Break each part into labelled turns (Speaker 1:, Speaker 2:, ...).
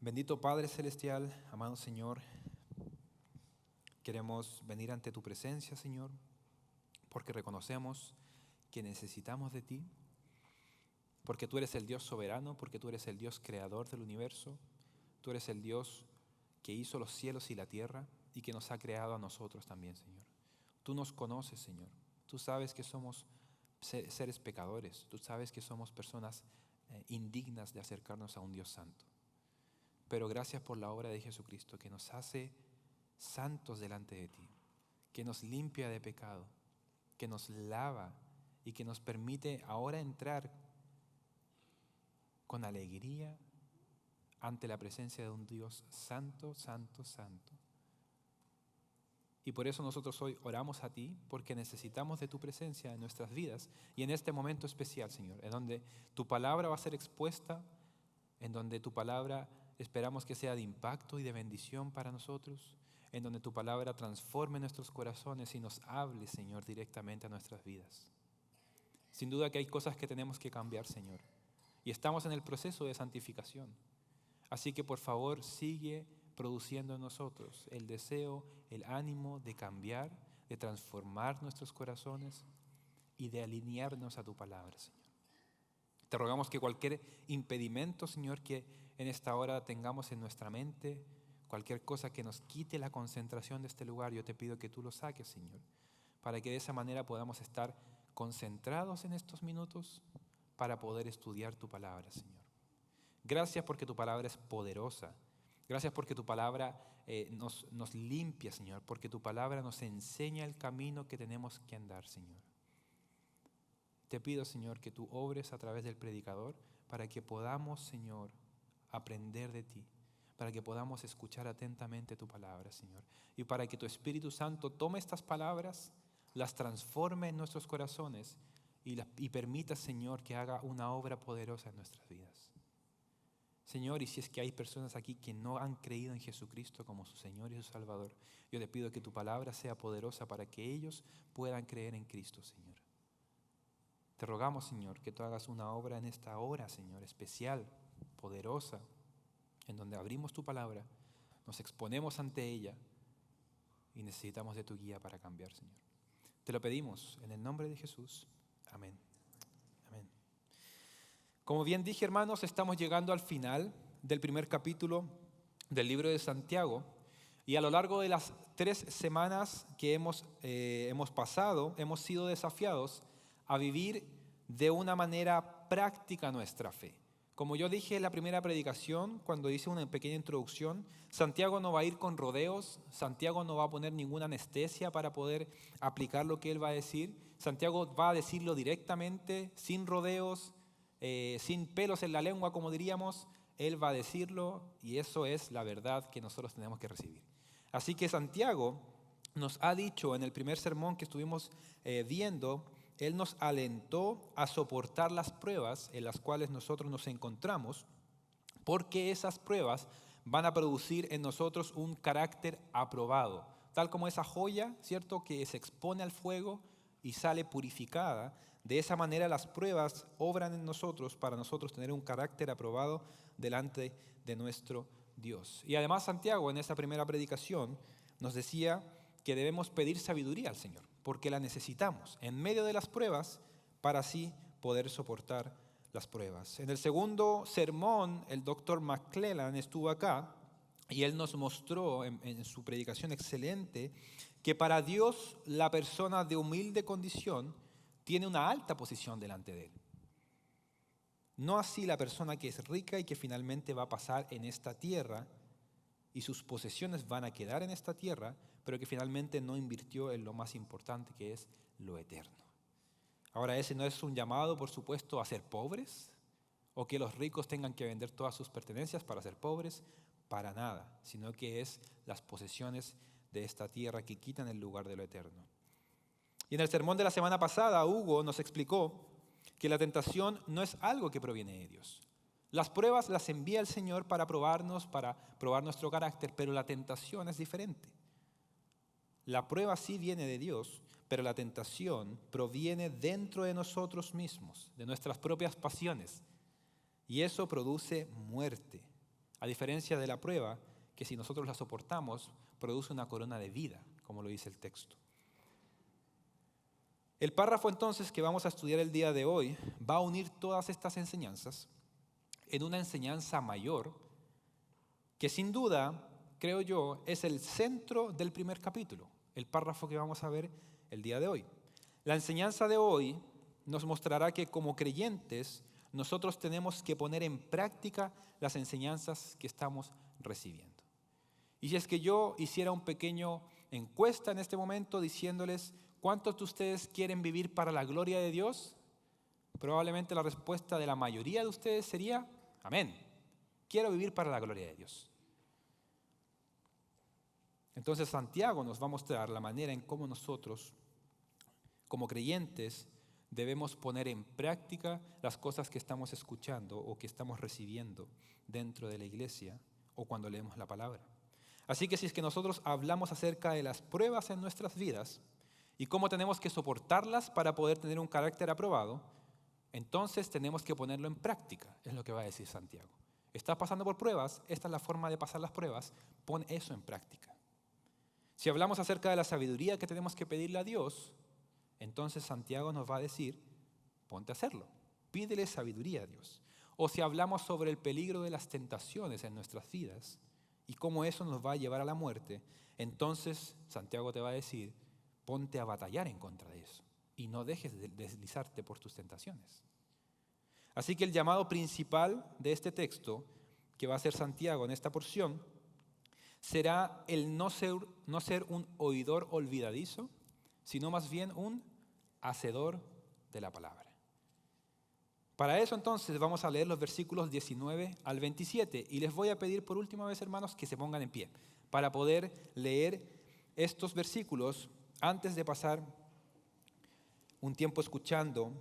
Speaker 1: Bendito Padre Celestial, amado Señor, queremos venir ante tu presencia, Señor, porque reconocemos que necesitamos de ti, porque tú eres el Dios soberano, porque tú eres el Dios creador del universo, tú eres el Dios que hizo los cielos y la tierra y que nos ha creado a nosotros también, Señor. Tú nos conoces, Señor. Tú sabes que somos seres pecadores, tú sabes que somos personas indignas de acercarnos a un Dios santo. Pero gracias por la obra de Jesucristo que nos hace santos delante de ti, que nos limpia de pecado, que nos lava y que nos permite ahora entrar con alegría ante la presencia de un Dios santo, santo, santo. Y por eso nosotros hoy oramos a ti, porque necesitamos de tu presencia en nuestras vidas y en este momento especial, Señor, en donde tu palabra va a ser expuesta, en donde tu palabra esperamos que sea de impacto y de bendición para nosotros, en donde tu palabra transforme nuestros corazones y nos hable, Señor, directamente a nuestras vidas. Sin duda que hay cosas que tenemos que cambiar, Señor, y estamos en el proceso de santificación. Así que por favor sigue produciendo en nosotros el deseo, el ánimo de cambiar, de transformar nuestros corazones y de alinearnos a tu palabra, Señor. Te rogamos que cualquier impedimento, Señor, que en esta hora tengamos en nuestra mente, cualquier cosa que nos quite la concentración de este lugar, yo te pido que tú lo saques, Señor, para que de esa manera podamos estar concentrados en estos minutos para poder estudiar tu palabra, Señor. Gracias porque tu palabra es poderosa. Gracias porque tu palabra nos limpia, Señor, porque tu palabra nos enseña el camino que tenemos que andar, Señor. Te pido, Señor, que tú obres a través del predicador para que podamos, Señor, aprender de ti, para que podamos escuchar atentamente tu palabra, Señor, y para que tu Espíritu Santo tome estas palabras, las transforme en nuestros corazones y permita, Señor, que haga una obra poderosa en nuestras vidas. Señor, y si es que hay personas aquí que no han creído en Jesucristo como su Señor y su Salvador, yo te pido que tu palabra sea poderosa para que ellos puedan creer en Cristo, Señor. Te rogamos, Señor, que tú hagas una obra en esta hora, Señor, especial, poderosa, en donde abrimos tu palabra, nos exponemos ante ella y necesitamos de tu guía para cambiar, Señor. Te lo pedimos en el nombre de Jesús. Amén. Amén. Como bien dije, hermanos, estamos llegando al final del primer capítulo del libro de Santiago y a lo largo de las 3 semanas que hemos pasado, hemos sido desafiados a vivir de una manera práctica nuestra fe. Como yo dije en la primera predicación, cuando hice una pequeña introducción, Santiago no va a ir con rodeos, Santiago no va a poner ninguna anestesia para poder aplicar lo que él va a decir. Santiago va a decirlo directamente, sin rodeos, sin pelos en la lengua, como diríamos. Él va a decirlo y eso es la verdad que nosotros tenemos que recibir. Así que Santiago nos ha dicho en el primer sermón que estuvimos viendo, él nos alentó a soportar las pruebas en las cuales nosotros nos encontramos, porque esas pruebas van a producir en nosotros un carácter aprobado, tal como esa joya, ¿cierto?, que se expone al fuego y sale purificada. De esa manera las pruebas obran en nosotros para nosotros tener un carácter aprobado delante de nuestro Dios. Y además Santiago en esa primera predicación nos decía que debemos pedir sabiduría al Señor, porque la necesitamos en medio de las pruebas para así poder soportar las pruebas. En el segundo sermón, el doctor McClellan estuvo acá y él nos mostró en su predicación excelente que para Dios la persona de humilde condición tiene una alta posición delante de él. No así la persona que es rica y que finalmente va a pasar en esta tierra y sus posesiones van a quedar en esta tierra, pero que finalmente no invirtió en lo más importante, que es lo eterno. Ahora, ese no es un llamado, por supuesto, a ser pobres o que los ricos tengan que vender todas sus pertenencias para ser pobres, para nada, sino que es las posesiones de esta tierra que quitan el lugar de lo eterno. Y en el sermón de la semana pasada, Hugo nos explicó que la tentación no es algo que proviene de Dios. Las pruebas las envía el Señor para probarnos, para probar nuestro carácter, pero la tentación es diferente. La prueba sí viene de Dios, pero la tentación proviene dentro de nosotros mismos, de nuestras propias pasiones. Y eso produce muerte. a diferencia de la prueba, que si nosotros la soportamos, produce una corona de vida, como lo dice el texto. El párrafo entonces que vamos a estudiar el día de hoy va a unir todas estas enseñanzas en una enseñanza mayor que sin duda, creo yo, es el centro del primer capítulo, el párrafo que vamos a ver el día de hoy. La enseñanza de hoy nos mostrará que como creyentes nosotros tenemos que poner en práctica las enseñanzas que estamos recibiendo. Y si es que yo hiciera un pequeño encuesta en este momento diciéndoles ¿cuántos de ustedes quieren vivir para la gloria de Dios? Probablemente la respuesta de la mayoría de ustedes sería amén. Quiero vivir para la gloria de Dios. Entonces Santiago nos va a mostrar la manera en cómo nosotros, como creyentes, debemos poner en práctica las cosas que estamos escuchando o que estamos recibiendo dentro de la iglesia o cuando leemos la palabra. Así que si es que nosotros hablamos acerca de las pruebas en nuestras vidas y cómo tenemos que soportarlas para poder tener un carácter aprobado, entonces tenemos que ponerlo en práctica, es lo que va a decir Santiago. Estás pasando por pruebas, esta es la forma de pasar las pruebas, pon eso en práctica. Si hablamos acerca de la sabiduría que tenemos que pedirle a Dios, entonces Santiago nos va a decir, ponte a hacerlo, pídele sabiduría a Dios. O si hablamos sobre el peligro de las tentaciones en nuestras vidas y cómo eso nos va a llevar a la muerte, entonces Santiago te va a decir, ponte a batallar en contra de eso y no dejes de deslizarte por tus tentaciones. Así que el llamado principal de este texto, que va a hacer Santiago en esta porción, será el no ser un oidor olvidadizo, sino más bien un hacedor de la palabra. Para eso entonces vamos a leer los versículos 19 al 27 y les voy a pedir por última vez, hermanos, que se pongan en pie para poder leer estos versículos antes de pasar un tiempo escuchando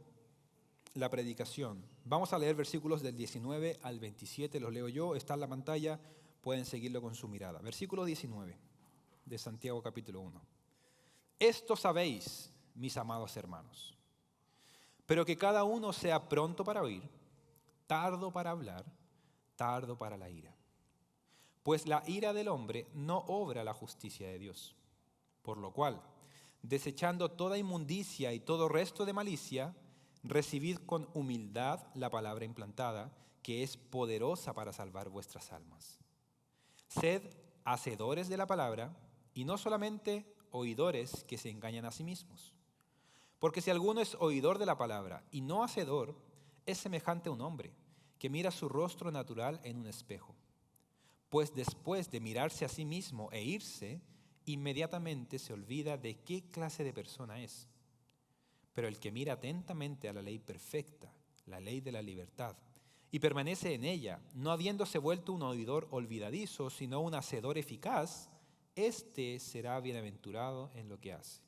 Speaker 1: la predicación. Vamos a leer versículos del 19 al 27, los leo yo, está en la pantalla, pueden seguirlo con su mirada. Versículo 19 de Santiago capítulo 1. Esto sabéis, mis amados hermanos, pero que cada uno sea pronto para oír, tardo para hablar, tardo para la ira. Pues la ira del hombre no obra la justicia de Dios. Por lo cual, desechando toda inmundicia y todo resto de malicia, recibid con humildad la palabra implantada, que es poderosa para salvar vuestras almas. Sed hacedores de la palabra y no solamente oidores que se engañan a sí mismos. Porque si alguno es oidor de la palabra y no hacedor, es semejante a un hombre que mira su rostro natural en un espejo. Pues después de mirarse a sí mismo e irse, inmediatamente se olvida de qué clase de persona es. Pero el que mira atentamente a la ley perfecta, la ley de la libertad, y permanece en ella, no habiéndose vuelto un oidor olvidadizo, sino un hacedor eficaz, éste será bienaventurado en lo que hace.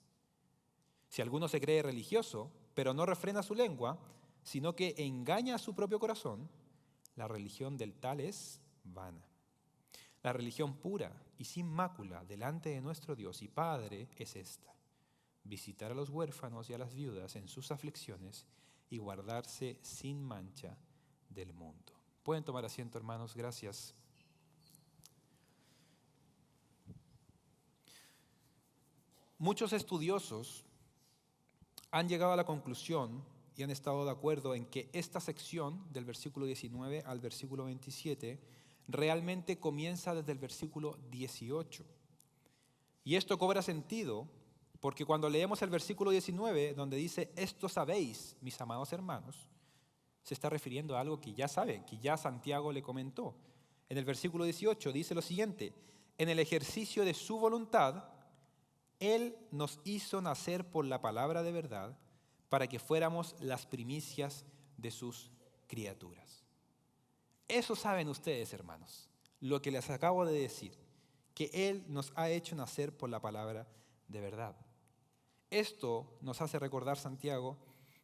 Speaker 1: Si alguno se cree religioso, pero no refrena su lengua, sino que engaña a su propio corazón, la religión del tal es vana. La religión pura y sin mácula delante de nuestro Dios y Padre es esta: visitar a los huérfanos y a las viudas en sus aflicciones y guardarse sin mancha del mundo. Pueden tomar asiento, hermanos, gracias. Muchos estudiosos han llegado a la conclusión y han estado de acuerdo en que esta sección del versículo 19 al versículo 27 realmente comienza desde el versículo 18. Y esto cobra sentido porque cuando leemos el versículo 19, donde dice, esto sabéis, mis amados hermanos, se está refiriendo a algo que ya saben, que ya Santiago le comentó. En el versículo 18 dice lo siguiente: en el ejercicio de su voluntad, Él nos hizo nacer por la palabra de verdad para que fuéramos las primicias de sus criaturas. Eso saben ustedes, hermanos, lo que les acabo de decir, que Él nos ha hecho nacer por la palabra de verdad. Esto nos hace recordar, Santiago,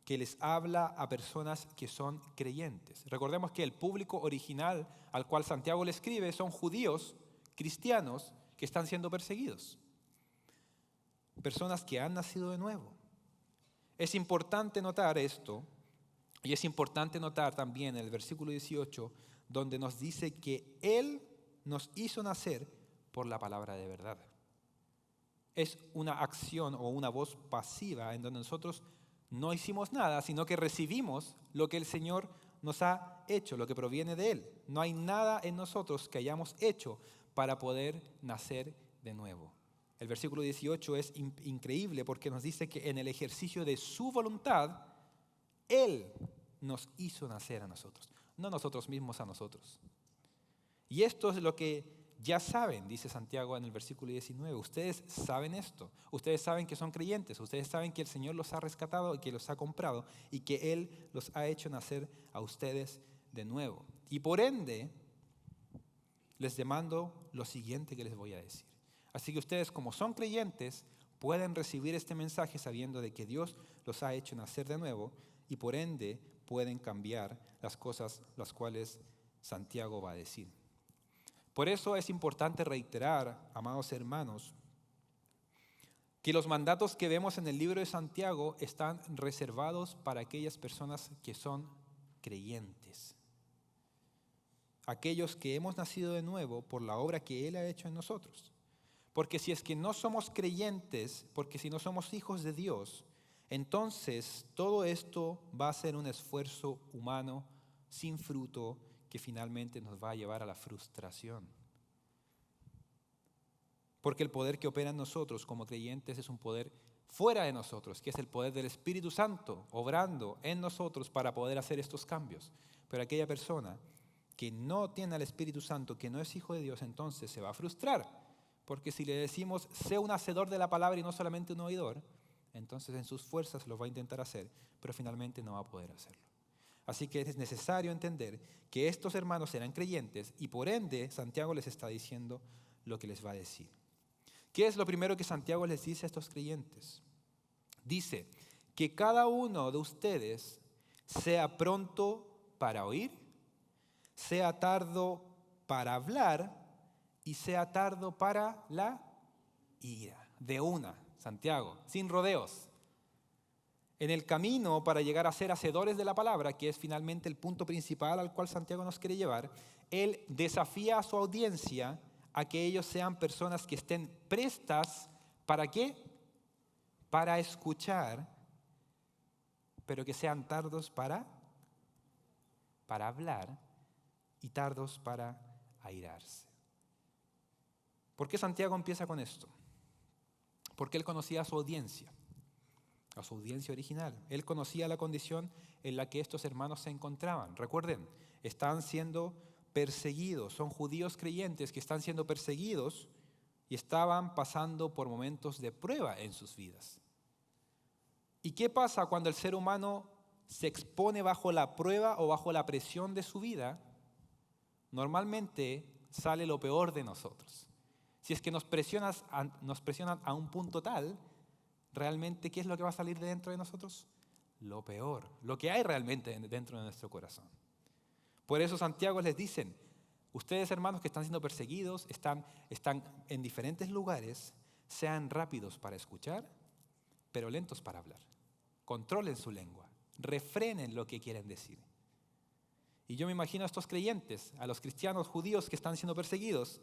Speaker 1: que les habla a personas que son creyentes. Recordemos que el público original al cual Santiago le escribe son judíos, cristianos, que están siendo perseguidos. Personas que han nacido de nuevo. Es importante notar esto, y es importante notar también el versículo 18, donde nos dice que Él nos hizo nacer por la palabra de verdad. Es una acción o una voz pasiva en donde nosotros no hicimos nada, sino que recibimos lo que el Señor nos ha hecho, lo que proviene de Él. No hay nada en nosotros que hayamos hecho para poder nacer de nuevo. El versículo 18 es increíble porque nos dice que en el ejercicio de su voluntad, Él nos hizo nacer a nosotros, no nosotros mismos a nosotros. Y esto es lo que ya saben, dice Santiago en el versículo 19. Ustedes saben esto. Ustedes saben que son creyentes. Ustedes saben que el Señor los ha rescatado y que los ha comprado y que Él los ha hecho nacer a ustedes de nuevo. Y por ende, les demando lo siguiente que les voy a decir. Así que ustedes, como son creyentes, pueden recibir este mensaje sabiendo de que Dios los ha hecho nacer de nuevo y por ende pueden cambiar las cosas las cuales Santiago va a decir. Por eso es importante reiterar, amados hermanos, que los mandatos que vemos en el libro de Santiago están reservados para aquellas personas que son creyentes. Aquellos que hemos nacido de nuevo por la obra que Él ha hecho en nosotros. Porque si es que no somos creyentes, porque si no somos hijos de Dios, entonces todo esto va a ser un esfuerzo humano sin fruto que finalmente nos va a llevar a la frustración. Porque el poder que opera en nosotros como creyentes es un poder fuera de nosotros, que es el poder del Espíritu Santo, obrando en nosotros para poder hacer estos cambios. Pero aquella persona que no tiene al Espíritu Santo, que no es hijo de Dios, entonces se va a frustrar. Porque si le decimos, sé un hacedor de la palabra y no solamente un oidor, entonces en sus fuerzas lo va a intentar hacer, pero finalmente no va a poder hacerlo. Así que es necesario entender que estos hermanos eran creyentes y por ende Santiago les está diciendo lo que les va a decir. ¿Qué es lo primero que Santiago les dice a estos creyentes? Dice que cada uno de ustedes sea pronto para oír, sea tardo para hablar y sea tardo para la ira. De una, Santiago, sin rodeos. En el camino para llegar a ser hacedores de la palabra, que es finalmente el punto principal al cual Santiago nos quiere llevar, él desafía a su audiencia a que ellos sean personas que estén prestas, ¿para qué? Para escuchar, pero que sean tardos para hablar y tardos para airarse. ¿Por qué Santiago empieza con esto? Porque él conocía a su audiencia original. Él conocía la condición en la que estos hermanos se encontraban. Recuerden, están siendo perseguidos, son judíos creyentes que están siendo perseguidos y estaban pasando por momentos de prueba en sus vidas. ¿Y qué pasa cuando el ser humano se expone bajo la prueba o bajo la presión de su vida? Normalmente sale lo peor de nosotros. Si es que nos presionan a un punto tal, realmente, ¿qué es lo que va a salir de dentro de nosotros? Lo peor, lo que hay realmente dentro de nuestro corazón. Por eso Santiago les dice, ustedes hermanos que están siendo perseguidos, están en diferentes lugares, sean rápidos para escuchar, pero lentos para hablar. Controlen su lengua, refrenen lo que quieren decir. Y yo me imagino a estos creyentes, a los cristianos judíos que están siendo perseguidos,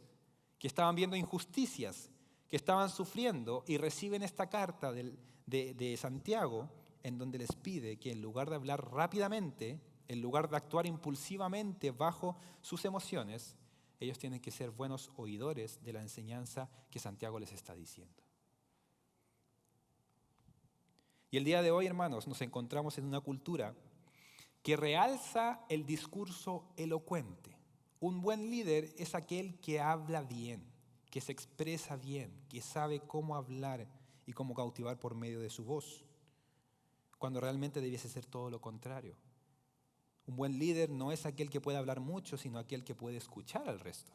Speaker 1: que estaban viendo injusticias, que estaban sufriendo y reciben esta carta de Santiago en donde les pide que en lugar de hablar rápidamente, en lugar de actuar impulsivamente bajo sus emociones, ellos tienen que ser buenos oidores de la enseñanza que Santiago les está diciendo. Y el día de hoy, hermanos, nos encontramos en una cultura que realza el discurso elocuente. Un buen líder es aquel que habla bien, que se expresa bien, que sabe cómo hablar y cómo cautivar por medio de su voz, cuando realmente debiese ser todo lo contrario. Un buen líder no es aquel que puede hablar mucho, sino aquel que puede escuchar al resto.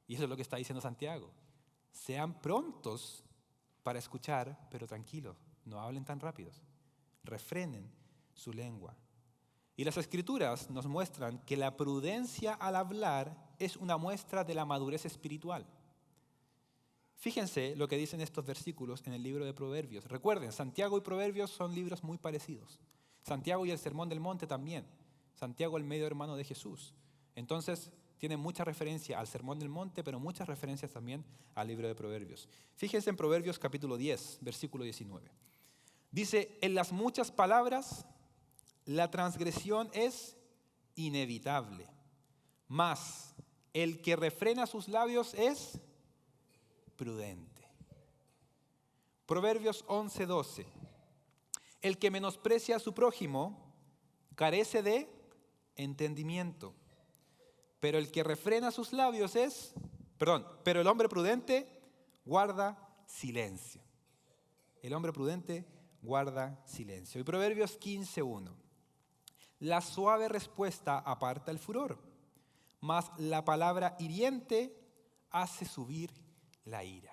Speaker 1: Y eso es lo que está diciendo Santiago. Sean prontos para escuchar, pero tranquilos, no hablen tan rápidos. Refrenen su lengua. Y las Escrituras nos muestran que la prudencia al hablar es una muestra de la madurez espiritual. Fíjense lo que dicen estos versículos en el libro de Proverbios. Recuerden, Santiago y Proverbios son libros muy parecidos. Santiago y el Sermón del Monte también. Santiago, el medio hermano de Jesús. Entonces, tiene mucha referencia al Sermón del Monte, pero muchas referencias también al libro de Proverbios. Fíjense en Proverbios capítulo 10, versículo 19. Dice, en las muchas palabras la transgresión es inevitable, mas el que refrena sus labios es prudente. Proverbios 11:12. El que menosprecia a su prójimo carece de entendimiento, pero el que refrena sus labios pero el hombre prudente guarda silencio. El hombre prudente guarda silencio. Y Proverbios 15:1. La suave respuesta aparta el furor, mas la palabra hiriente hace subir la ira.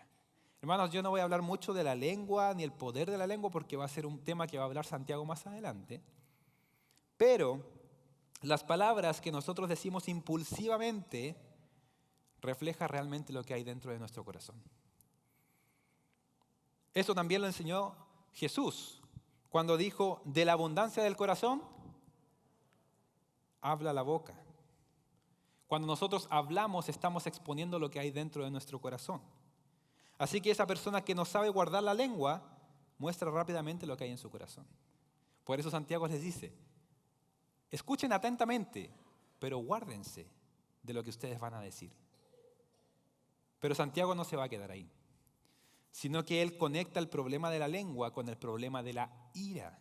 Speaker 1: Hermanos, yo no voy a hablar mucho de la lengua ni el poder de la lengua porque va a ser un tema que va a hablar Santiago más adelante. Pero las palabras que nosotros decimos impulsivamente reflejan realmente lo que hay dentro de nuestro corazón. Esto también lo enseñó Jesús cuando dijo, de la abundancia del corazón habla la boca. Cuando nosotros hablamos estamos exponiendo lo que hay dentro de nuestro corazón. Así que esa persona que no sabe guardar la lengua muestra rápidamente lo que hay en su corazón. Por eso Santiago les dice, escuchen atentamente, pero guárdense de lo que ustedes van a decir. Pero Santiago no se va a quedar ahí, sino que él conecta el problema de la lengua con el problema de la ira.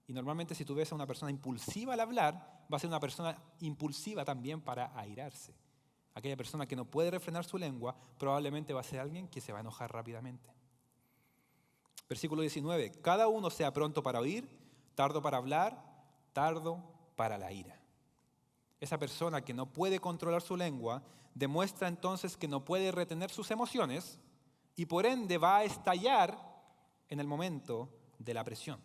Speaker 1: Y normalmente si tú ves a una persona impulsiva al hablar, va a ser una persona impulsiva también para airarse. Aquella persona que no puede refrenar su lengua probablemente va a ser alguien que se va a enojar rápidamente. Versículo 19. Cada uno sea pronto para oír, tardo para hablar, tardo para la ira. Esa persona que no puede controlar su lengua demuestra entonces que no puede retener sus emociones y por ende va a estallar en el momento de la presión.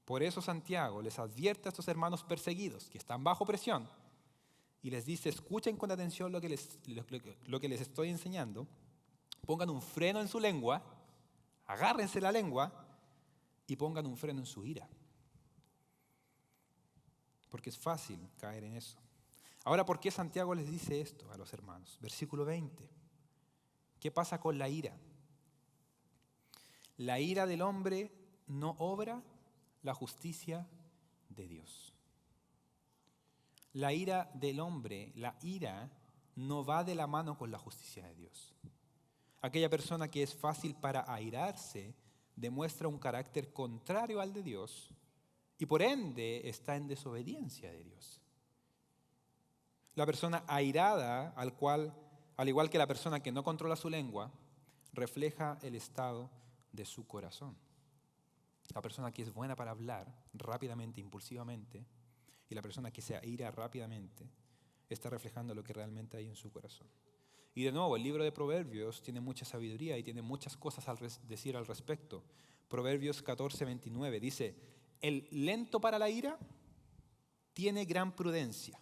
Speaker 1: Por eso Santiago les advierte a estos hermanos perseguidos que están bajo presión y les dice, escuchen con atención lo que les estoy enseñando, pongan un freno en su lengua, agárrense la lengua y pongan un freno en su ira. Porque es fácil caer en eso. Ahora, ¿por qué Santiago les dice esto a los hermanos? Versículo 20. ¿Qué pasa con la ira? La ira del hombre no obra la justicia de Dios. La ira del hombre, la ira, no va de la mano con la justicia de Dios. Aquella persona que es fácil para airarse demuestra un carácter contrario al de Dios y por ende está en desobediencia de Dios. La persona airada, al igual que la persona que no controla su lengua, refleja el estado de su corazón. La persona que es buena para hablar rápidamente, impulsivamente, y la persona que se aira rápidamente está reflejando lo que realmente hay en su corazón. Y de nuevo, el libro de Proverbios tiene mucha sabiduría y tiene muchas cosas decir al respecto. Proverbios 14:29 dice, el lento para la ira tiene gran prudencia,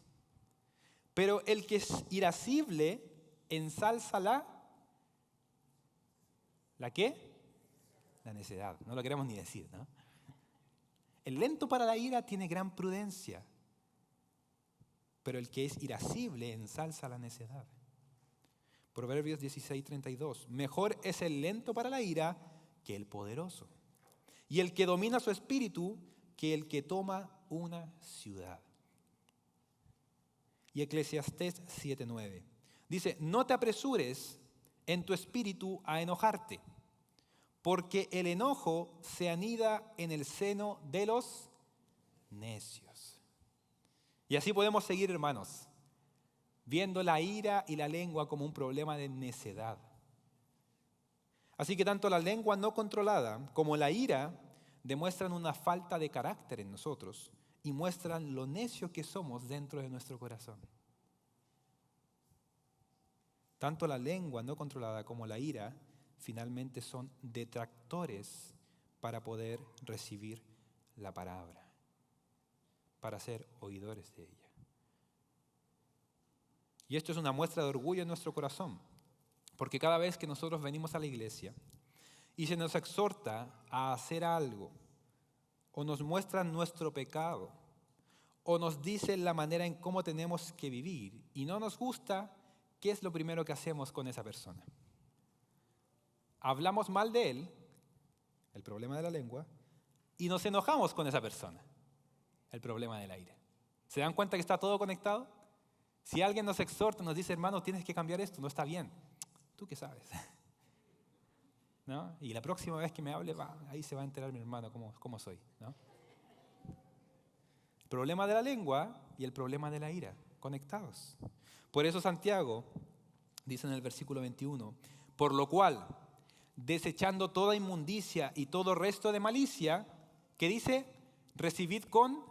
Speaker 1: pero el que es irascible ensalza ¿la qué? La necedad. No lo queremos ni decir, ¿no? El lento para la ira tiene gran prudencia, pero el que es irascible ensalza la necedad. Proverbios 16:32. Mejor es el lento para la ira que el poderoso, y el que domina su espíritu que el que toma una ciudad. Y Eclesiastés 7:9. Dice, no te apresures en tu espíritu a enojarte, porque el enojo se anida en el seno de los necios. Y así podemos seguir, hermanos, viendo la ira y la lengua como un problema de necedad. Así que tanto la lengua no controlada como la ira demuestran una falta de carácter en nosotros y muestran lo necio que somos dentro de nuestro corazón. Tanto la lengua no controlada como la ira finalmente son detractores para poder recibir la palabra, para ser oidores de ella. Y esto es una muestra de orgullo en nuestro corazón, porque cada vez que nosotros venimos a la iglesia y se nos exhorta a hacer algo, o nos muestran nuestro pecado, o nos dice la manera en cómo tenemos que vivir y no nos gusta, ¿qué es lo primero que hacemos con esa persona? Hablamos mal de él, el problema de la lengua, y nos enojamos con esa persona, el problema del aire. ¿Se dan cuenta que está todo conectado? Si alguien nos exhorta, nos dice, hermano, tienes que cambiar esto, no está bien. ¿Tú qué sabes? ¿No? Y la próxima vez que me hable, ahí se va a enterar mi hermano cómo soy, ¿no? El problema de la lengua y el problema de la ira, conectados. Por eso Santiago dice en el versículo 21, por lo cual, desechando toda inmundicia y todo resto de malicia, que dice, recibid con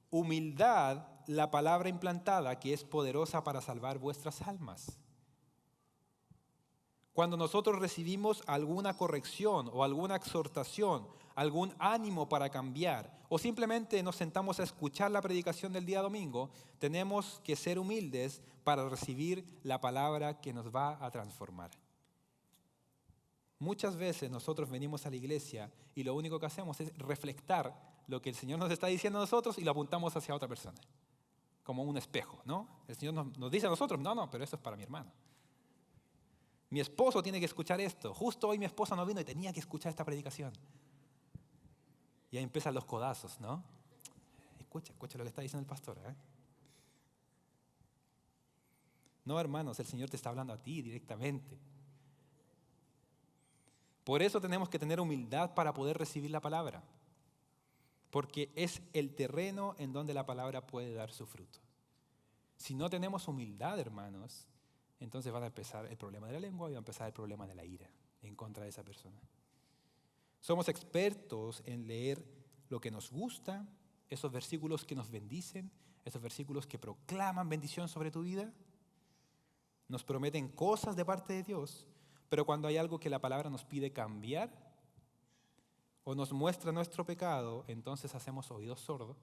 Speaker 1: humildad la palabra implantada que es poderosa para salvar vuestras almas. Cuando nosotros recibimos alguna corrección o alguna exhortación, algún ánimo para cambiar, o simplemente nos sentamos a escuchar la predicación del día domingo, tenemos que ser humildes para recibir la palabra que nos va a transformar. Muchas veces nosotros venimos a la iglesia y lo único que hacemos es reflectar lo que el Señor nos está diciendo a nosotros y lo apuntamos hacia otra persona, como un espejo, ¿no? El Señor nos dice a nosotros, no, pero eso es para mi hermano. Mi esposo tiene que escuchar esto. Justo hoy mi esposa no vino y tenía que escuchar esta predicación. Y ahí empiezan los codazos, ¿no? Escucha lo que está diciendo el pastor, ¿eh? No, hermanos, el Señor te está hablando a ti directamente. Por eso tenemos que tener humildad para poder recibir la palabra. Porque es el terreno en donde la palabra puede dar su fruto. Si no tenemos humildad, hermanos, entonces va a empezar el problema de la lengua y va a empezar el problema de la ira en contra de esa persona. Somos expertos en leer lo que nos gusta, esos versículos que nos bendicen, esos versículos que proclaman bendición sobre tu vida, nos prometen cosas de parte de Dios, pero cuando hay algo que la palabra nos pide cambiar o nos muestra nuestro pecado, entonces hacemos oídos sordos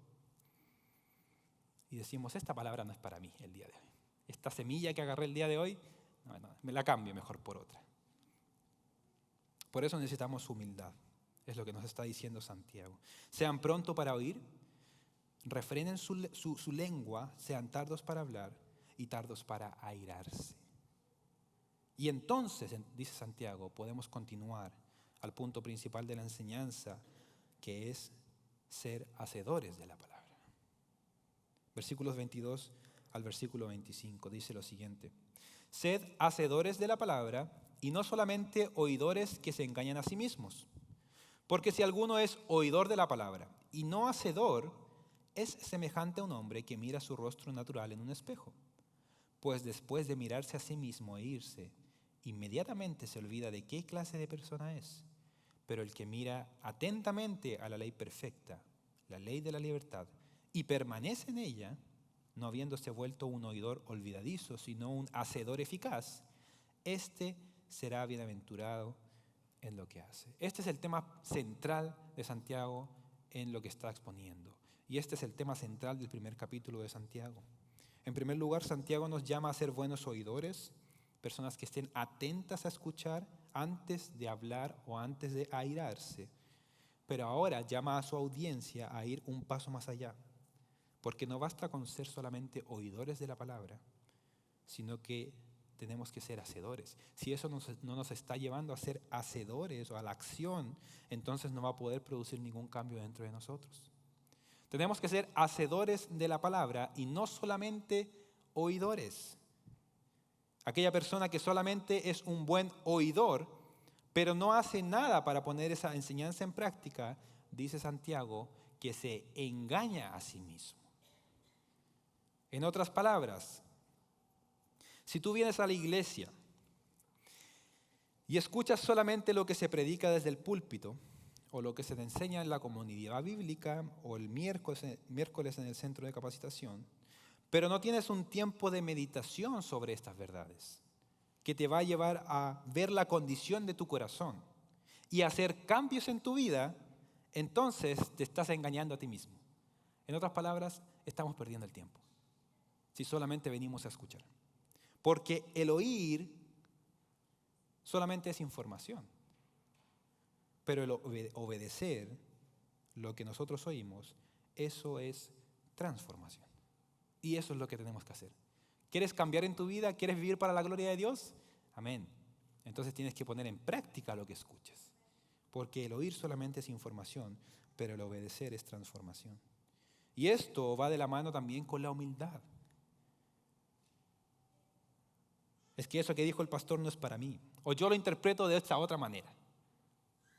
Speaker 1: y decimos, esta palabra no es para mí el día de hoy. Esta semilla que agarré el día de hoy, no, me la cambio mejor por otra. Por eso necesitamos humildad, es lo que nos está diciendo Santiago. Sean prontos para oír, refrenen su lengua, sean tardos para hablar y tardos para airarse. Y entonces, dice Santiago, podemos continuar al punto principal de la enseñanza, que es ser hacedores de la palabra. Versículos 22 al versículo 25 dice lo siguiente: sed hacedores de la palabra y no solamente oidores que se engañan a sí mismos. Porque si alguno es oidor de la palabra y no hacedor, es semejante a un hombre que mira su rostro natural en un espejo. Pues después de mirarse a sí mismo e irse, inmediatamente se olvida de qué clase de persona es. Pero el que mira atentamente a la ley perfecta, la ley de la libertad, y permanece en ella, no habiéndose vuelto un oidor olvidadizo, sino un hacedor eficaz, éste será bienaventurado en lo que hace. Este es el tema central de Santiago en lo que está exponiendo. Y este es el tema central del primer capítulo de Santiago. En primer lugar, Santiago nos llama a ser buenos oidores, personas que estén atentas a escuchar antes de hablar o antes de airarse. Pero ahora llama a su audiencia a ir un paso más allá. Porque no basta con ser solamente oidores de la palabra, sino que tenemos que ser hacedores. Si eso no nos está llevando a ser hacedores o a la acción, entonces no va a poder producir ningún cambio dentro de nosotros. Tenemos que ser hacedores de la palabra y no solamente oidores. Aquella persona que solamente es un buen oidor, pero no hace nada para poner esa enseñanza en práctica, dice Santiago, que se engaña a sí mismo. En otras palabras, si tú vienes a la iglesia y escuchas solamente lo que se predica desde el púlpito, o lo que se te enseña en la comunidad bíblica, o el miércoles en el centro de capacitación, pero no tienes un tiempo de meditación sobre estas verdades, que te va a llevar a ver la condición de tu corazón y a hacer cambios en tu vida, entonces te estás engañando a ti mismo. En otras palabras, estamos perdiendo el tiempo si solamente venimos a escuchar. Porque el oír solamente es información, pero el obedecer lo que nosotros oímos, eso es transformación. Y eso es lo que tenemos que hacer. ¿Quieres cambiar en tu vida? ¿Quieres vivir para la gloria de Dios? Amén. Entonces tienes que poner en práctica lo que escuches. Porque el oír solamente es información, pero el obedecer es transformación. Y esto va de la mano también con la humildad. Es que eso que dijo el pastor no es para mí. O yo lo interpreto de esta otra manera.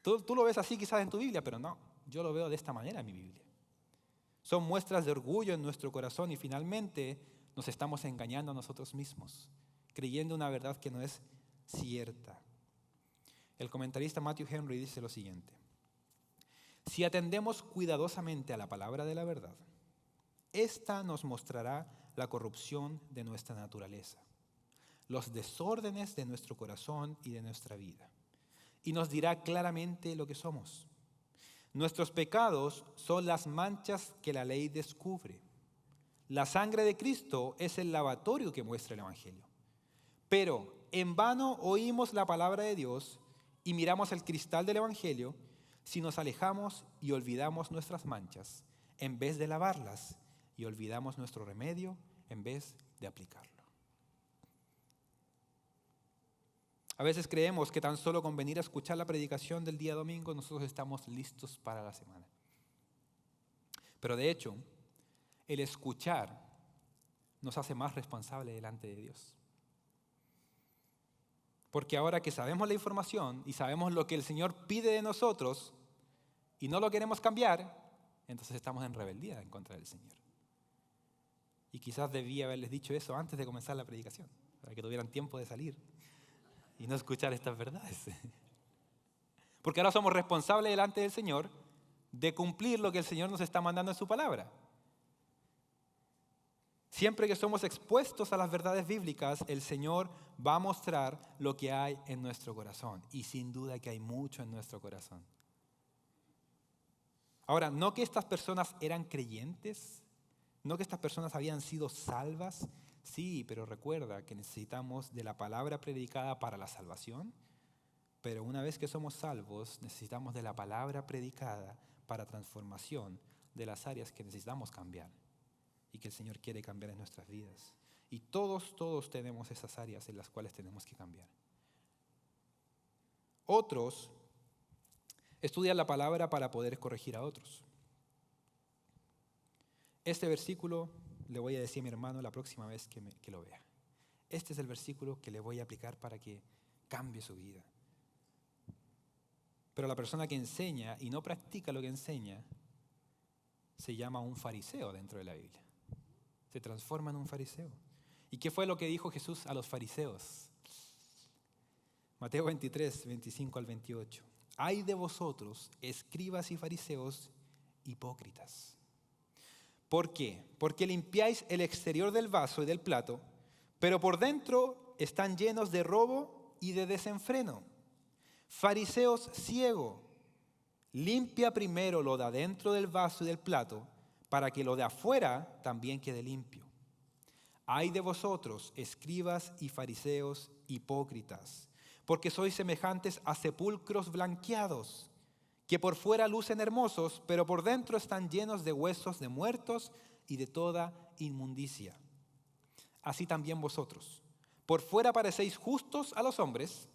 Speaker 1: Tú lo ves así quizás en tu Biblia, pero no. Yo lo veo de esta manera en mi Biblia. Son muestras de orgullo en nuestro corazón y finalmente nos estamos engañando a nosotros mismos, creyendo una verdad que no es cierta. El comentarista Matthew Henry dice lo siguiente: si atendemos cuidadosamente a la palabra de la verdad, esta nos mostrará la corrupción de nuestra naturaleza, los desórdenes de nuestro corazón y de nuestra vida, y nos dirá claramente lo que somos. Nuestros pecados son las manchas que la ley descubre. La sangre de Cristo es el lavatorio que muestra el Evangelio. Pero en vano oímos la palabra de Dios y miramos el cristal del Evangelio si nos alejamos y olvidamos nuestras manchas en vez de lavarlas y olvidamos nuestro remedio en vez de aplicarlo. A veces creemos que tan solo con venir a escuchar la predicación del día domingo nosotros estamos listos para la semana. Pero de hecho, el escuchar nos hace más responsables delante de Dios. Porque ahora que sabemos la información y sabemos lo que el Señor pide de nosotros y no lo queremos cambiar, entonces estamos en rebeldía en contra del Señor. Y quizás debía haberles dicho eso antes de comenzar la predicación, para que tuvieran tiempo de salir y no escuchar estas verdades. Porque ahora somos responsables delante del Señor de cumplir lo que el Señor nos está mandando en su palabra. Siempre que somos expuestos a las verdades bíblicas, el Señor va a mostrar lo que hay en nuestro corazón. Y sin duda que hay mucho en nuestro corazón. Ahora, no que estas personas eran creyentes, no que estas personas habían sido salvas. Sí, pero recuerda que necesitamos de la palabra predicada para la salvación. Pero una vez que somos salvos, necesitamos de la palabra predicada para transformación de las áreas que necesitamos cambiar y que el Señor quiere cambiar en nuestras vidas. Y todos tenemos esas áreas en las cuales tenemos que cambiar. Otros estudian la palabra para poder corregir a otros. Este versículo le voy a decir a mi hermano la próxima vez que lo vea. Este es el versículo que le voy a aplicar para que cambie su vida. Pero la persona que enseña y no practica lo que enseña se llama un fariseo dentro de la Biblia. Se transforma en un fariseo. ¿Y qué fue lo que dijo Jesús a los fariseos? Mateo 23, 25 al 28. Ay de vosotros, escribas y fariseos hipócritas. ¿Por qué? Porque limpiáis el exterior del vaso y del plato, pero por dentro están llenos de robo y de desenfreno. Fariseos ciego, limpia primero lo de adentro del vaso y del plato, para que lo de afuera también quede limpio. Ay de vosotros, escribas y fariseos hipócritas, porque sois semejantes a sepulcros blanqueados, que por fuera lucen hermosos, pero por dentro están llenos de huesos de muertos y de toda inmundicia. Así también vosotros, por fuera parecéis justos a los hombres,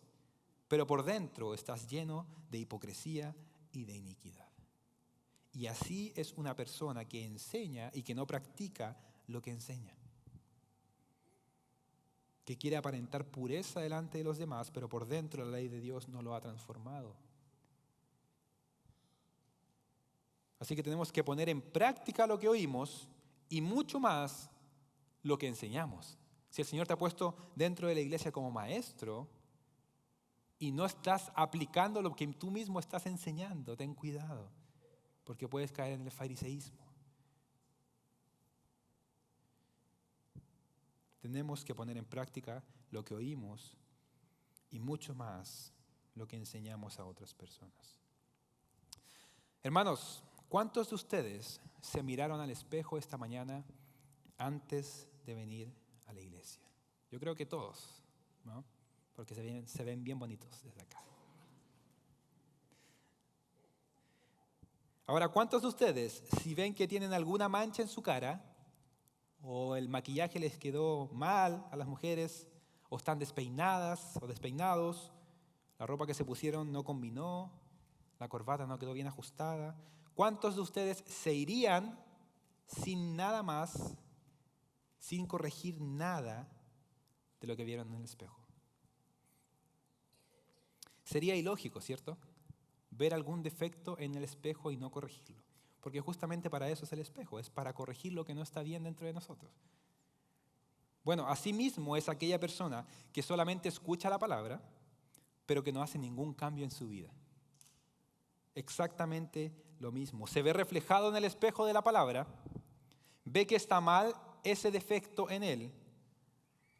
Speaker 1: pero por dentro estás lleno de hipocresía y de iniquidad. Y así es una persona que enseña y que no practica lo que enseña. Que quiere aparentar pureza delante de los demás, pero por dentro la ley de Dios no lo ha transformado. Así que tenemos que poner en práctica lo que oímos y mucho más lo que enseñamos. Si el Señor te ha puesto dentro de la iglesia como maestro y no estás aplicando lo que tú mismo estás enseñando, ten cuidado, porque puedes caer en el fariseísmo. Tenemos que poner en práctica lo que oímos y mucho más lo que enseñamos a otras personas. Hermanos, ¿cuántos de ustedes se miraron al espejo esta mañana antes de venir a la iglesia? Yo creo que todos, ¿no? Porque se ven bien bonitos desde acá. Ahora, ¿cuántos de ustedes, si ven que tienen alguna mancha en su cara, o el maquillaje les quedó mal a las mujeres, o están despeinadas o despeinados, la ropa que se pusieron no combinó, la corbata no quedó bien ajustada, ¿cuántos de ustedes se irían sin nada más, sin corregir nada de lo que vieron en el espejo? Sería ilógico, ¿cierto? Ver algún defecto en el espejo y no corregirlo. Porque justamente para eso es el espejo, es para corregir lo que no está bien dentro de nosotros. Bueno, asimismo es aquella persona que solamente escucha la palabra, pero que no hace ningún cambio en su vida. Exactamente lo mismo. Se ve reflejado en el espejo de la palabra, ve que está mal ese defecto en él,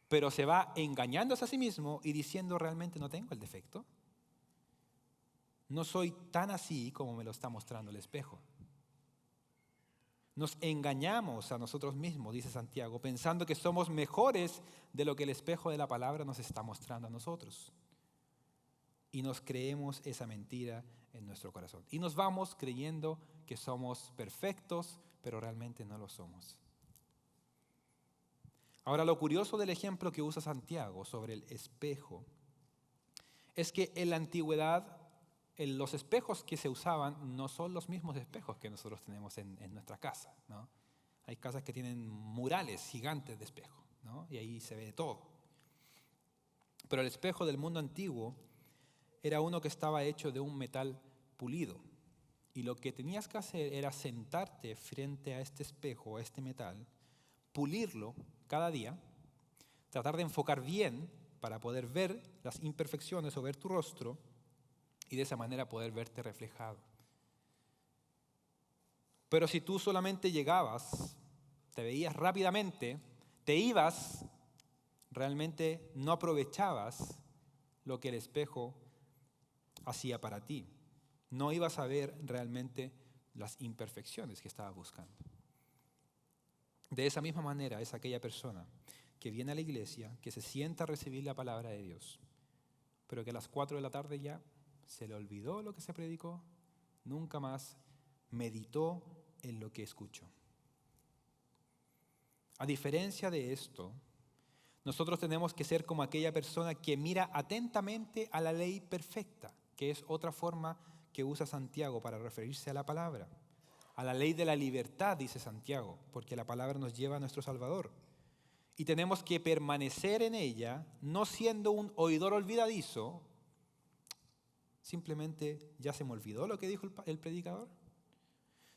Speaker 1: pero se va engañándose a sí mismo y diciendo realmente no tengo el defecto. No soy tan así como me lo está mostrando el espejo. Nos engañamos a nosotros mismos, dice Santiago, pensando que somos mejores de lo que el espejo de la palabra nos está mostrando a nosotros. Y nos creemos esa mentira en nuestro corazón. Y nos vamos creyendo que somos perfectos, pero realmente no lo somos. Ahora, lo curioso del ejemplo que usa Santiago sobre el espejo es que en la antigüedad los espejos que se usaban no son los mismos espejos que nosotros tenemos en nuestra casa, ¿no? Hay casas que tienen murales gigantes de espejo, ¿no? Y ahí se ve todo. Pero el espejo del mundo antiguo era uno que estaba hecho de un metal pulido. Y lo que tenías que hacer era sentarte frente a este espejo, a este metal, pulirlo cada día, tratar de enfocar bien para poder ver las imperfecciones o ver tu rostro, y de esa manera poder verte reflejado. Pero si tú solamente llegabas, te veías rápidamente, te ibas, realmente no aprovechabas lo que el espejo hacía para ti. No ibas a ver realmente las imperfecciones que estabas buscando. De esa misma manera es aquella persona que viene a la iglesia, que se sienta a recibir la palabra de Dios, pero que a las 4 de la tarde ya se le olvidó lo que se predicó, nunca más meditó en lo que escuchó. A diferencia de esto, nosotros tenemos que ser como aquella persona que mira atentamente a la ley perfecta, que es otra forma que usa Santiago para referirse a la palabra. A la ley de la libertad, dice Santiago, porque la palabra nos lleva a nuestro Salvador. Y tenemos que permanecer en ella, no siendo un oidor olvidadizo. Simplemente ya se me olvidó lo que dijo el predicador,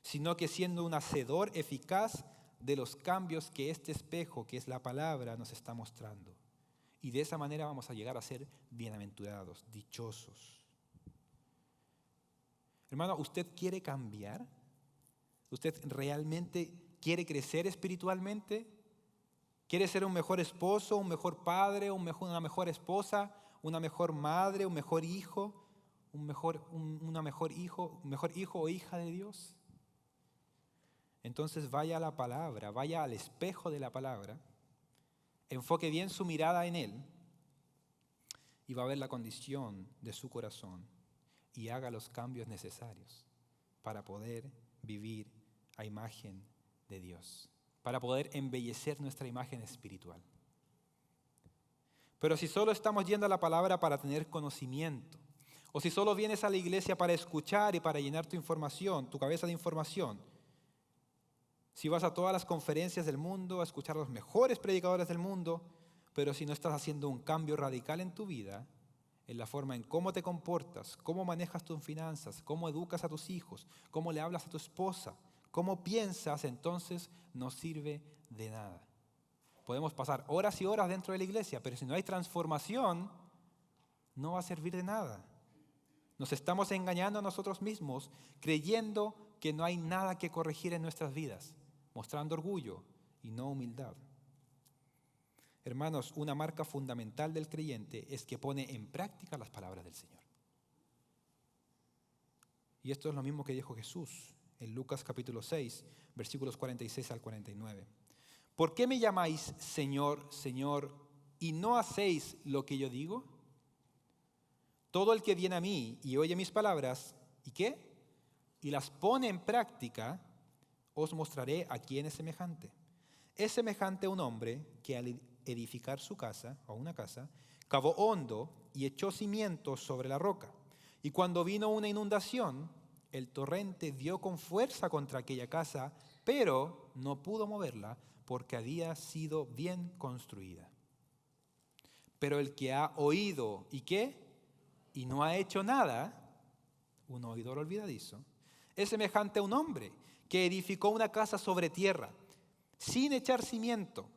Speaker 1: sino que siendo un hacedor eficaz de los cambios que este espejo, que es la palabra, nos está mostrando. Y de esa manera vamos a llegar a ser bienaventurados, dichosos. Hermano, ¿usted quiere cambiar? ¿Usted realmente quiere crecer espiritualmente? ¿Quiere ser un mejor esposo, un mejor padre, una mejor esposa, una mejor madre, un mejor hijo? Un mejor hijo o hija de Dios? Entonces vaya a la palabra, vaya al espejo de la palabra, enfoque bien su mirada en él y va a ver la condición de su corazón y haga los cambios necesarios para poder vivir a imagen de Dios, para poder embellecer nuestra imagen espiritual. Pero si solo estamos yendo a la palabra para tener conocimiento, o si solo vienes a la iglesia para escuchar y para llenar tu información, tu cabeza de información, si vas a todas las conferencias del mundo, a escuchar a los mejores predicadores del mundo, pero si no estás haciendo un cambio radical en tu vida, en la forma en cómo te comportas, cómo manejas tus finanzas, cómo educas a tus hijos, cómo le hablas a tu esposa, cómo piensas, entonces no sirve de nada. Podemos pasar horas y horas dentro de la iglesia, pero si no hay transformación, no va a servir de nada. Nos estamos engañando a nosotros mismos, creyendo que no hay nada que corregir en nuestras vidas, mostrando orgullo y no humildad. Hermanos, una marca fundamental del creyente es que pone en práctica las palabras del Señor. Y esto es lo mismo que dijo Jesús en Lucas capítulo 6, versículos 46 al 49. ¿Por qué me llamáis Señor, Señor, y no hacéis lo que yo digo? Todo el que viene a mí y oye mis palabras, ¿y qué? y las pone en práctica, os mostraré a quién es semejante. Es semejante a un hombre que al edificar su casa, o una casa, cavó hondo y echó cimientos sobre la roca. Y cuando vino una inundación, el torrente dio con fuerza contra aquella casa, pero no pudo moverla porque había sido bien construida. Pero el que ha oído, ¿y qué? Y no ha hecho nada, un oidor olvidadizo, es semejante a un hombre que edificó una casa sobre tierra, sin echar cimiento,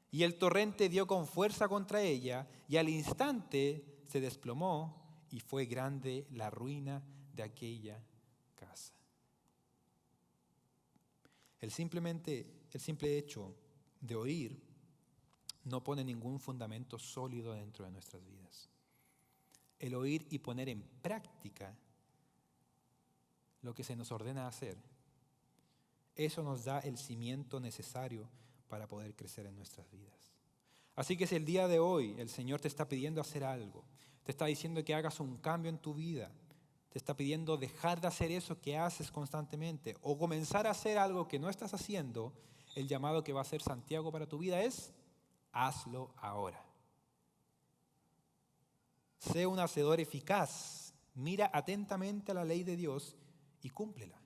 Speaker 1: y el torrente dio con fuerza contra ella, y al instante se desplomó, y fue grande la ruina de aquella casa. El simple hecho de oír no pone ningún fundamento sólido dentro de nuestras vidas. El oír y poner en práctica lo que se nos ordena hacer, eso nos da el cimiento necesario para poder crecer en nuestras vidas. Así que si el día de hoy el Señor te está pidiendo hacer algo, te está diciendo que hagas un cambio en tu vida, te está pidiendo dejar de hacer eso que haces constantemente o comenzar a hacer algo que no estás haciendo, el llamado que va a hacer Santiago para tu vida es: hazlo ahora. Sé un hacedor eficaz, mira atentamente a la ley de Dios y cúmplela.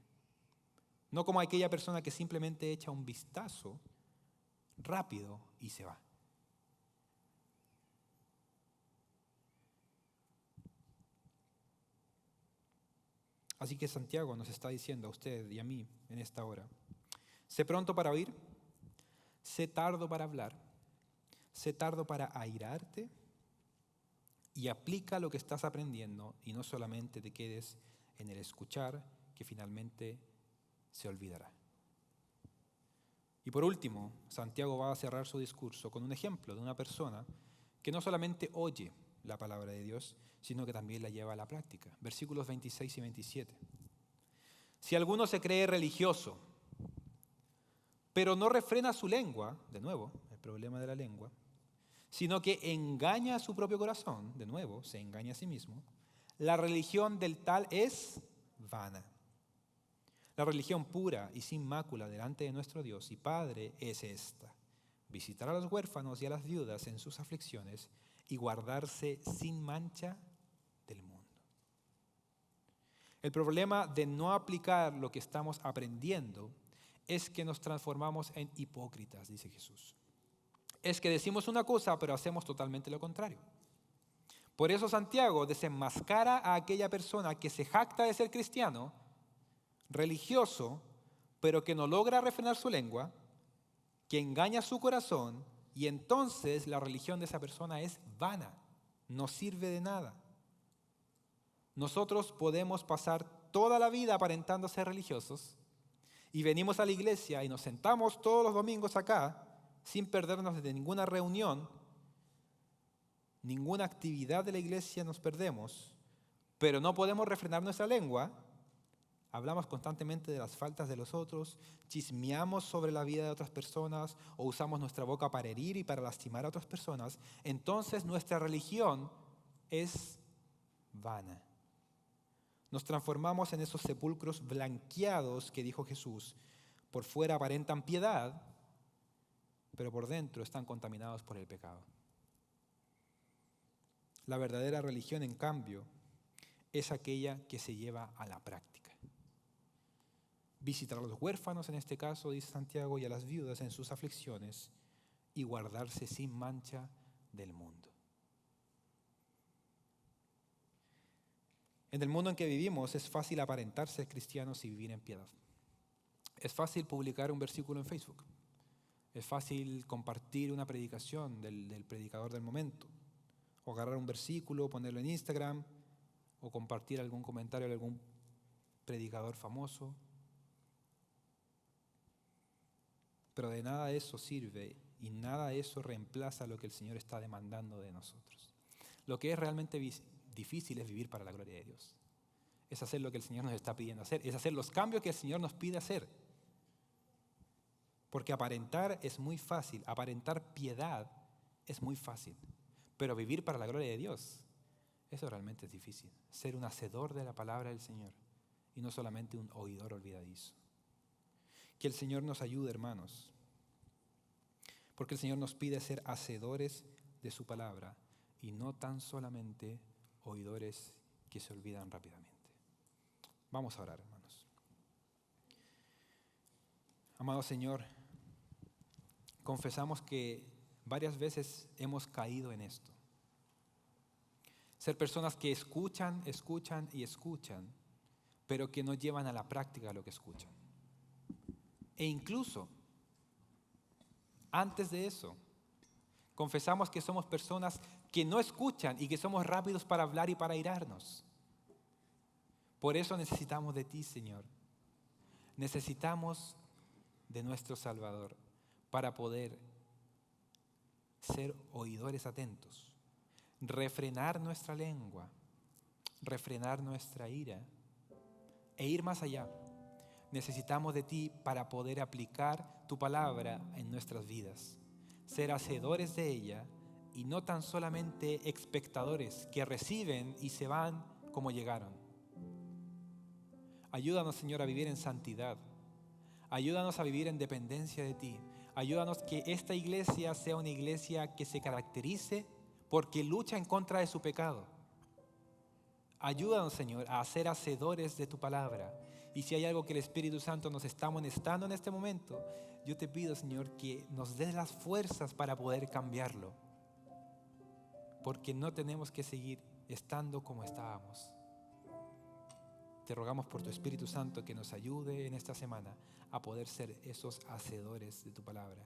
Speaker 1: No como aquella persona que simplemente echa un vistazo rápido y se va. Así que Santiago nos está diciendo a usted y a mí en esta hora: sé pronto para oír, sé tardo para hablar, sé tardo para airarte y aplica lo que estás aprendiendo y no solamente te quedes en el escuchar, que finalmente se olvidará. Y por último, Santiago va a cerrar su discurso con un ejemplo de una persona que no solamente oye la palabra de Dios, sino que también la lleva a la práctica. Versículos 26 y 27. Si alguno se cree religioso, pero no refrena su lengua, de nuevo, el problema de la lengua, sino que engaña a su propio corazón, de nuevo, se engaña a sí mismo, la religión del tal es vana. La religión pura y sin mácula delante de nuestro Dios y Padre es esta: visitar a los huérfanos y a las viudas en sus aflicciones y guardarse sin mancha del mundo. El problema de no aplicar lo que estamos aprendiendo es que nos transformamos en hipócritas, dice Jesús. Es que decimos una cosa, pero hacemos totalmente lo contrario. Por eso Santiago desenmascara a aquella persona que se jacta de ser cristiano, religioso, pero que no logra refrenar su lengua, que engaña su corazón, y entonces la religión de esa persona es vana, no sirve de nada. Nosotros podemos pasar toda la vida aparentando ser religiosos y venimos a la iglesia y nos sentamos todos los domingos acá sin perdernos de ninguna reunión, ninguna actividad de la iglesia nos perdemos, pero no podemos refrenar nuestra lengua. Hablamos constantemente de las faltas de los otros, chismeamos sobre la vida de otras personas o usamos nuestra boca para herir y para lastimar a otras personas. Entonces nuestra religión es vana. Nos transformamos en esos sepulcros blanqueados que dijo Jesús. Por fuera aparentan piedad, pero por dentro están contaminados por el pecado. La verdadera religión, en cambio, es aquella que se lleva a la práctica. Visitar a los huérfanos, en este caso, dice Santiago, y a las viudas en sus aflicciones, y guardarse sin mancha del mundo. En el mundo en que vivimos es fácil aparentar ser cristianos y vivir en piedad. Es fácil publicar un versículo en Facebook. Es fácil compartir una predicación del predicador del momento. O agarrar un versículo, ponerlo en Instagram, o compartir algún comentario de algún predicador famoso. Pero de nada eso sirve y nada eso reemplaza lo que el Señor está demandando de nosotros. Lo que es realmente difícil es vivir para la gloria de Dios. Es hacer lo que el Señor nos está pidiendo hacer. Es hacer los cambios que el Señor nos pide hacer. Porque aparentar es muy fácil. Aparentar piedad es muy fácil. Pero vivir para la gloria de Dios, eso realmente es difícil. Ser un hacedor de la palabra del Señor, y no solamente un oidor olvidadizo. Que el Señor nos ayude, hermanos, porque el Señor nos pide ser hacedores de su palabra y no tan solamente oidores que se olvidan rápidamente. Vamos a orar, hermanos. Amado Señor, confesamos que varias veces hemos caído en esto. Ser personas que escuchan, escuchan y escuchan, pero que no llevan a la práctica lo que escuchan. E incluso, antes de eso, confesamos que somos personas que no escuchan y que somos rápidos para hablar y para airarnos. Por eso necesitamos de ti, Señor. Necesitamos de nuestro Salvador para poder ser oidores atentos, refrenar nuestra lengua, refrenar nuestra ira e ir más allá. Necesitamos de ti para poder aplicar tu palabra en nuestras vidas, ser hacedores de ella y no tan solamente espectadores que reciben y se van como llegaron. Ayúdanos, Señor, a vivir en santidad. Ayúdanos a vivir en dependencia de ti. Ayúdanos que esta iglesia sea una iglesia que se caracterice porque lucha en contra de su pecado. Ayúdanos, Señor, a ser hacedores de tu palabra. Y si hay algo que el Espíritu Santo nos está amonestando en este momento, yo te pido, Señor, que nos des las fuerzas para poder cambiarlo. Porque no tenemos que seguir estando como estábamos. Te rogamos por tu Espíritu Santo que nos ayude en esta semana a poder ser esos hacedores de tu palabra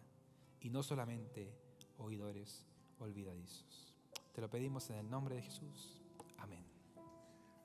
Speaker 1: y no solamente oidores olvidadizos. Te lo pedimos en el nombre de Jesús.